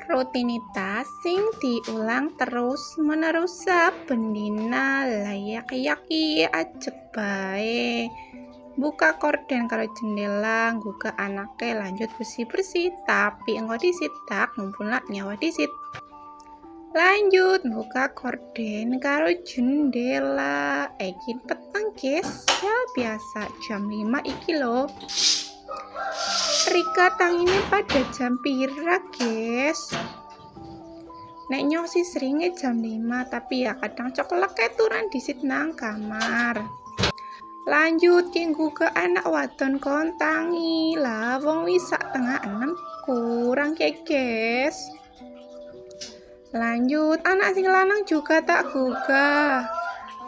Rutinitas sing diulang terus menerus saben dina layak yaki ajeg bae. Buka korden karo jendela, ngguga anake lanjut bersih-bersih, tapi engko disit tak ngumpulna nyawa disit. Lanjut buka korden karo jendela. Iki peteng guys, ya biasa jam 5 iki lho. Rika tangine pada jam pira guys? Nek nyong sih seringe jam 5, tapi ya kadang coklek keturan disit nang kamar. Lanjut kinggu ke anak wadon kontangi lah, wong wis sak tengah 6 kurang ya guys. Lanjut anak sing lanang juga tak gugah.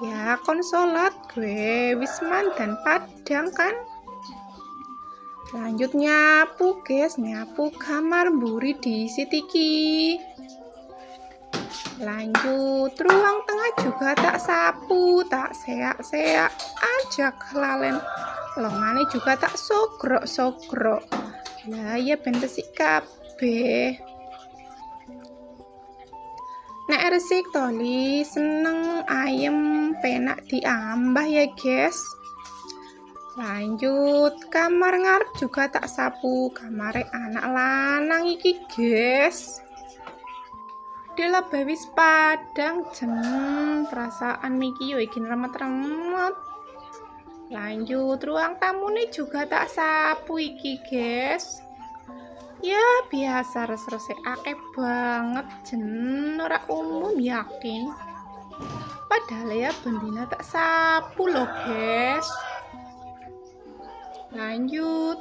Ya kon sholat gue wisman dan padang kan. Lanjut nyapu guys, nyapu kamar mburi disit iki. Lanjut ruang tengah juga tak sapu, tak seak-seak aja kelalen. Longane juga tak sogrok-sogrok. Lah ya ben resik kabeh. Nek resik toli seneng ayem penak diambah ya guys. Lanjut kamar ngarep juga tak sapu, kamare anak lanang iki guys. Dela bewis padang jen perasaan miki yo iki remet-remet. Lanjut ruang tamune juga tak sapu iki guys. Ya biasa res-rese akeh banget jen ora umum yakin. Padahal ya bendina tak sapu loh guys. Lanjut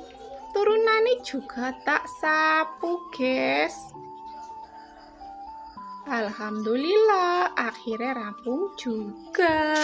turunane juga tak sapu guys. Alhamdulillah akhirnya rampung juga.